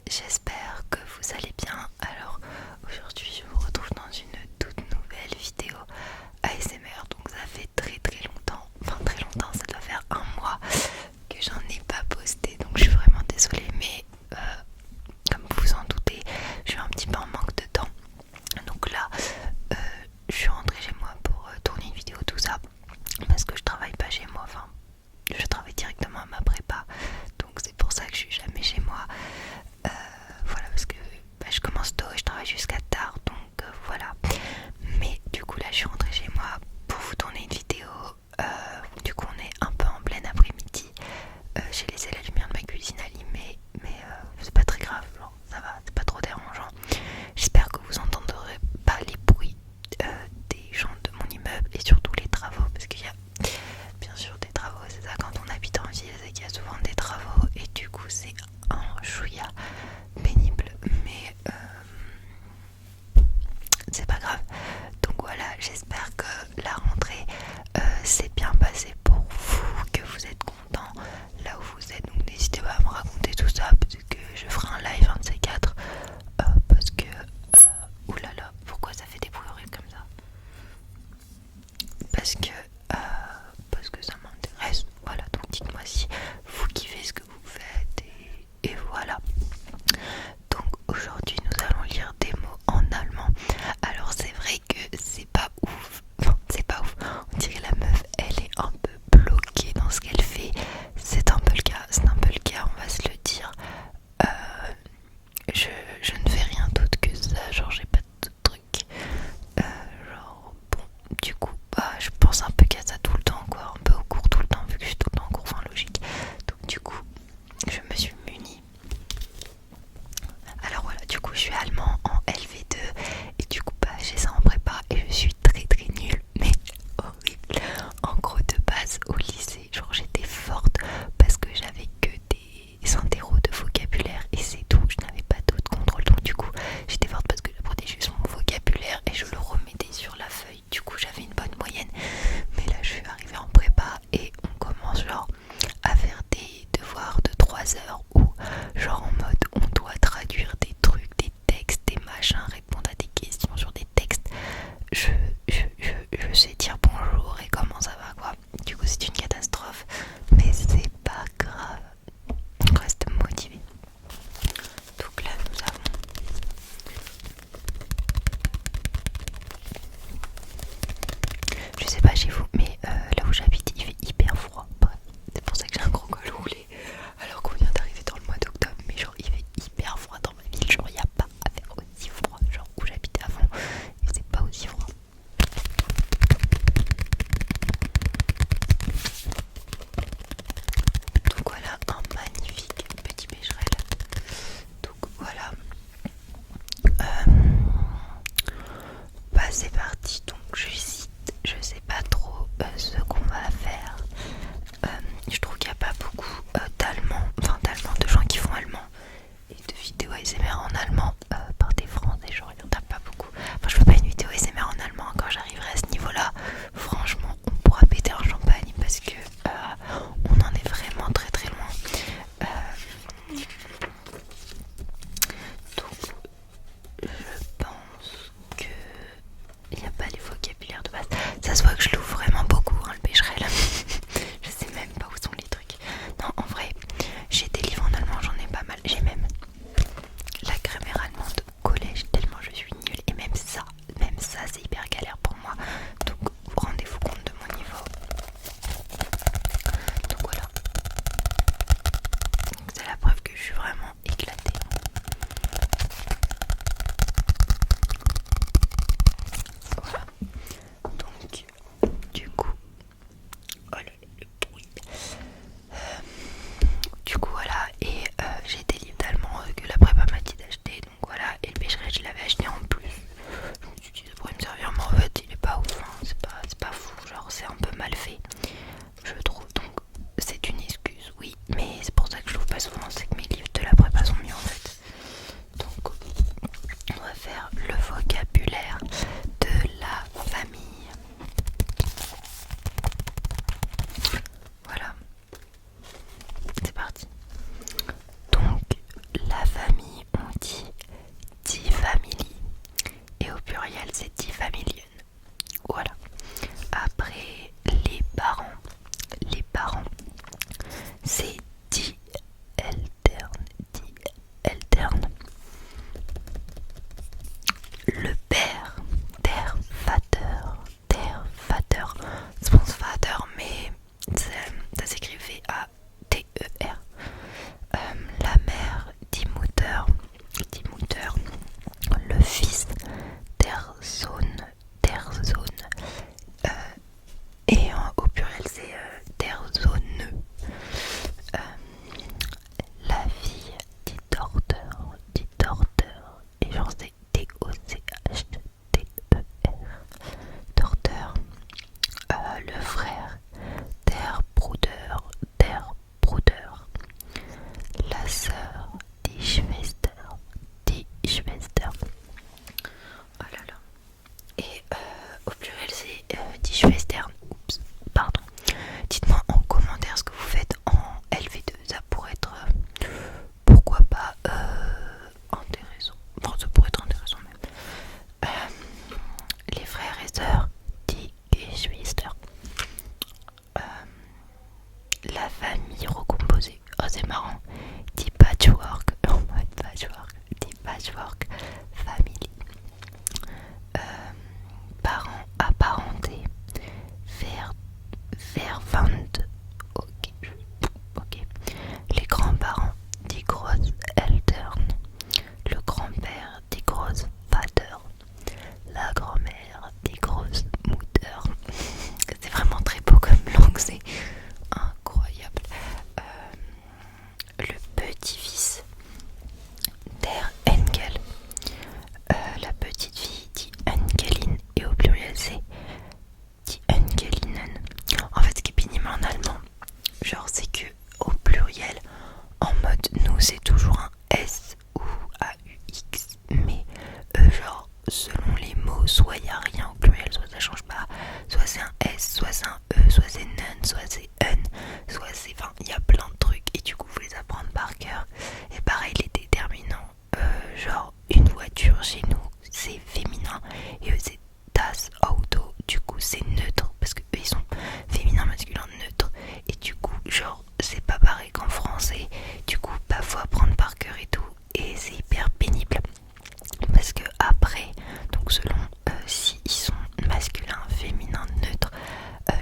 j'espère que vous allez bien. Alors aujourd'hui je vous retrouve dans une toute nouvelle vidéo ASMR. Donc ça fait très longtemps, ça doit faire un mois que j'en ai pas posté. Donc je suis vraiment désolée, mais comme vous vous en doutez, je suis un petit peu en manque de temps. Donc là je suis rentrée chez moi pour tourner une vidéo, tout ça, parce que je travaille pas chez moi, enfin je travaille directement à ma prépa, donc c'est pour ça que je suis jamais chez moi. Voilà, parce que je commence tôt et je travaille jusqu'à tard, donc voilà. Mais du coup là je suis rentrée chez moi pour vous tourner une vidéo. Du coup on est un peu en plein après-midi. J'ai laissé la lumière de ma cuisine allumée, mais c'est pas très grave, genre, ça va, c'est pas trop dérangeant. J'espère que vous entendrez pas les bruits des gens de mon immeuble et surtout les travaux, parce qu'il y a bien sûr des travaux, c'est ça, quand on habite en ville, c'est qu'il y a souvent des travaux et du coup c'est un chouïa pénible, mais c'est pas grave. Donc voilà, j'espère que la rentrée s'est bien passée pour vous, que vous êtes contents là où vous êtes. Donc n'hésitez pas à me raconter tout ça, parce que je ferai un live, un de ces quatre, parce que oulala, pourquoi ça fait des bruits horribles comme ça? Parce que ça m'intéresse. Voilà, donc dites-moi si vous kiffez ce que vous faites, et voilà. Donc aujourd'hui nous allons lire des mots en allemand. Alors c'est vrai que c'est pas ouf, enfin c'est pas ouf, on dirait la meuf elle est un peu bloquée dans ce qu'elle fait. C'est un peu le cas, on va se le dire. Je ne fais rien d'autre que ça, genre j'ai pas de truc. Genre bon, du coup je pense un peu qu'à ça tout le temps, quoi, un peu au cours tout le temps, vu que je suis tout le temps en cours, enfin logique. Donc du coup je me suis munie. Alors voilà, du coup je suis allemand en LV2 et du coup j'ai ça en prépa et je suis très nulle, mais horrible. En gros de base au lycée, genre j'étais forte parce que j'avais que des interros de vocabulaire et c'est tout, je n'avais pas d'autres contrôles. Donc du coup j'étais forte parce que j'apprenais juste mon vocabulaire et je le remettais sur la feuille. Du coup j'avais une bonne moyenne. Mais là je suis arrivée en prépa et on commence genre à faire des devoirs de 3 heures où genre en mode on doit traduire des trucs, des textes, des machins, répondre à des questions sur des textes. Je sais dire bonjour et comment ça va, quoi. Du coup c'est une catastrophe, mais c'est pas grave, on reste motivé. Donc là nous avons je sais pas chez vous, mais là où j'habite il fait hyper froid. Bref, c'est pour ça que j'ai un gros col roulé alors qu'on vient d'arriver dans le mois d'octobre. Mais genre il fait hyper froid dans ma ville, genre il n'y a pas à faire aussi froid. Genre où j'habitais avant, il faisait pas aussi froid. Donc voilà un magnifique petit pécherel. Donc voilà. C'est parti, donc je cite, je sais pas trop ce qu'on va faire. Je trouve qu'il n'y a pas beaucoup de gens qui font allemand et de vidéos ASMR en allemand par des Français, genre il n'y en a pas beaucoup. Enfin je fais pas une vidéo ASMR en allemand, quand j'arriverai à ce niveau là, franchement on pourra péter un champagne parce que on en est vraiment très loin. Donc je pense que il n'y a pas les vocabulaires de base. Ça se voit que je l'ouvre vraiment beaucoup, hein, le pécherel. Je sais même pas où sont les trucs. Non, en vrai, j'ai des livres en allemand, j'en ai pas mal. J'ai même la grammaire allemande au collège, tellement je suis nulle. Et même ça c'est hyper galère pour moi. Donc rendez-vous compte de mon niveau. Donc voilà. C'est la preuve que je suis vraiment éclatée. Voilà. Donc du coup, oh là là, le bruit. Du coup voilà, et j'ai des livres d'allemand marrant. Dit patchwork, en mode patchwork, dit patchwork family. Parents apparentés, verwandte, ok. Les grands-parents, die Großeltern. Le grand-père, die Großvater. La grand-mère, die Großmutter. C'est vraiment très beau comme langue, c'est incroyable. Le petit-fils, der Enkel. La petite fille, die Enkelin. Et au pluriel, c'est die Enkelinen. En fait, ce qui est pénible en allemand, genre, c'est que au pluriel, en mode nous, c'est toujours un S ou AUX, mais genre, selon les mots, soit il n'y a rien au pluriel, soit ça change pas, soit c'est un S, soit c'est un E, soit c'est nun, soit c'est un, soit c'est. Enfin, il y a plein de trucs et du coup, faut les apprendre par cœur. Et pareil, les déterminants, genre, une voiture chez nous, c'est féminin et eux, c'est das Auto, du coup, c'est neutre parce que eux, ils sont féminin, masculin, neutre. Et du coup, genre, c'est pas pareil qu'en français. Du coup, bah, faut apprendre par cœur et tout. Et c'est hyper pénible. Parce que après, donc selon si ils sont masculin, féminin, neutre,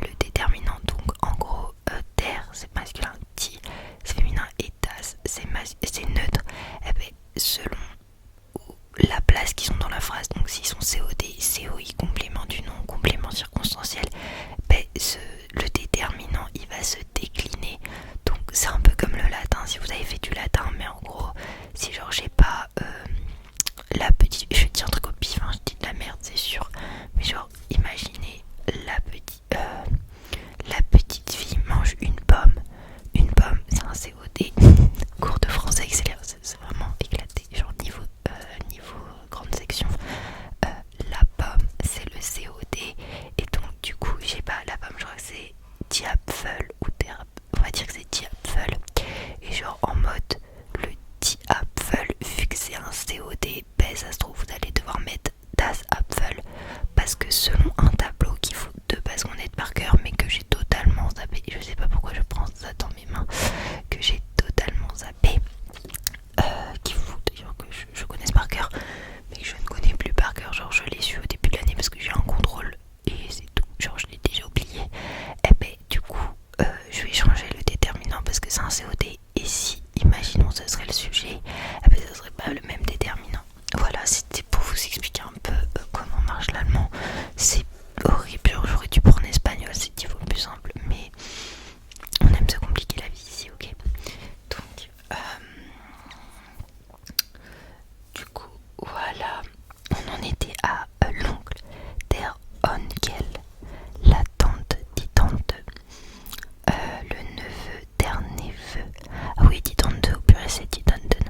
le déterminant, donc en gros, der c'est masculin, die c'est féminin et das c'est neutre, et ben selon la place qu'ils sont dans la phrase, donc s'ils sont COD, COI, complément du nom, complément circonstanciel, ben le déterminant il va se décliner. Donc c'est un peu comme le latin, si vous avez fait du latin, mais en gros, si genre j'ai pas la petite, je dis un truc au pif, hein, je dis de la merde c'est sûr, mais genre imaginez la petite fille mange une pomme c'est un COD, cours de français accéléré, c'est vraiment éclaté, genre niveau grande section. La pomme c'est le COD et donc du coup j'ai pas la pomme, je crois que c'est Diapfel ou on va dire que c'est Diapfel, et genre en mode le Diapfel, vu que c'est un COD, ben ça se trouve vous allez devoir mettre Das Apfel parce que selon un tableau qu'il faut de base connaître par cœur, mais que j'ai totalement zappé, je sais pas pourquoi je prends ça dans mes mains, que j'ai totalement zappé, qu'il faut d'ailleurs que je connaisse par cœur, mais que je ne connais plus par cœur, genre je l'ai su au début de l'année parce que j'ai un contrôle et c'est tout, genre je l'ai déjà oublié. Et ben du coup je vais changer le déterminant parce que c'est un COD, et si imaginons ce serait le sujet, eh ben ça serait pas le même déterminant. Voilà, c'était pour vous expliquer un peu comment marche l'allemand. C'est horrible, j'aurais dû prendre espagnol, c'est 10 fois plus simple, mais on aime se compliquer la vie ici, ok. Donc du coup voilà, on en était à l'oncle, der Onkel, la tante, dit tante, le neveu, der Neffe, ah oui, dit tante au pluriel c'est dit tanten,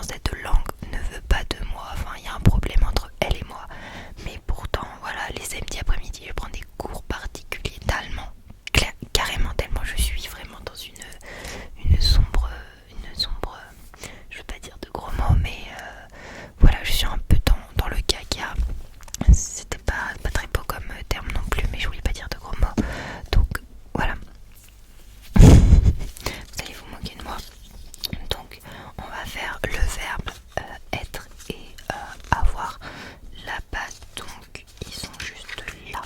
cette langue ne veut pas de moi, enfin il y a un problème entre elle et moi. Mais pourtant, voilà, les samedis après-midi, je prends des cours particuliers d'allemand. Carrément, tellement je suis vraiment dans une sombre, je veux pas dire de gros mots, mais voilà, je suis un peu dans le caca. C'était pas très beau comme terme non plus, mais je voulais pas dire de gros mots. Donc voilà. Vous allez vous moquer de moi. Donc on va faire le verbe être et avoir. La base, donc ils sont juste là.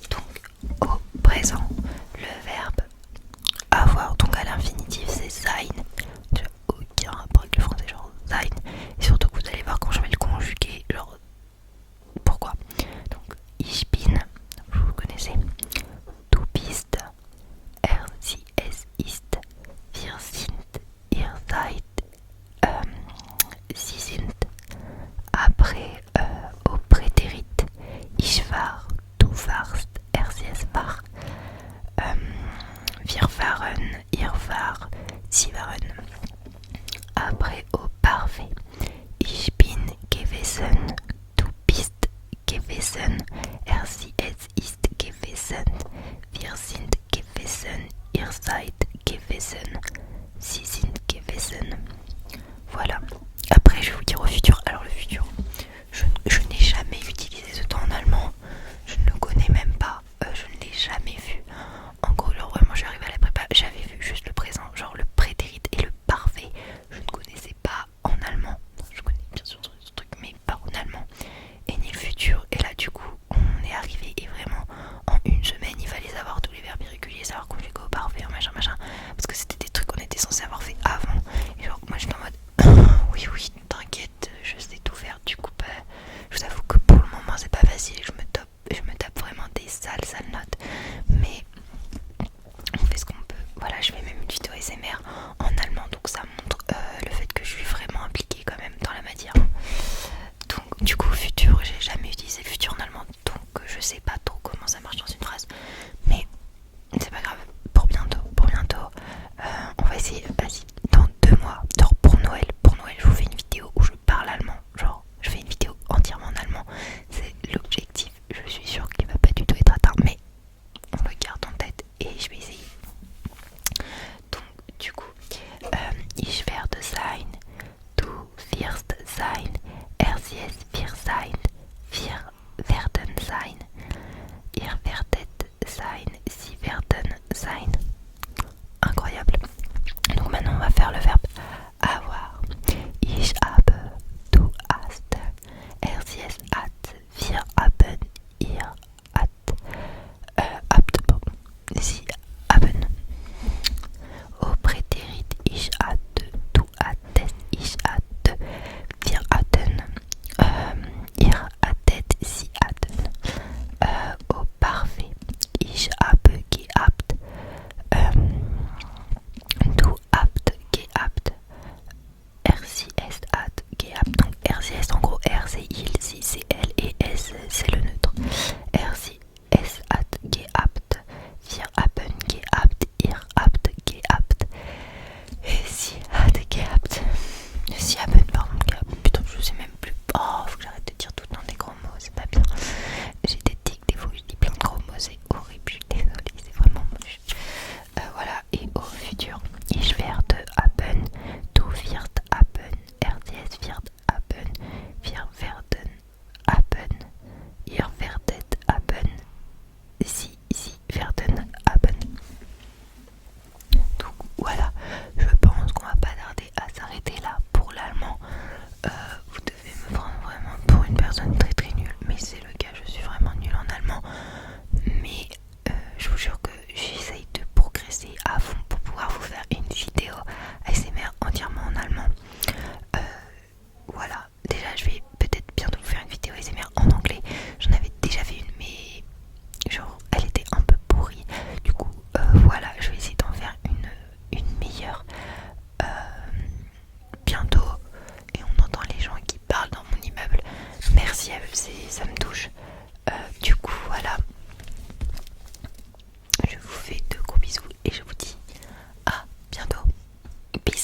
Donc au présent, le verbe avoir, donc à l'infinitif c'est sein. J'ai aucun rapport avec le français, genre sein. Et surtout que vous allez voir quand je vais le conjuguer, genre pourquoi. Donc ich bin, vous connaissez. Du bist, sie, es ist, wir sind, ihr seid, sie sind. Après au prétérit, ich war, du warst, sie, es war. Wir waren, ihr war, sie waren. Après au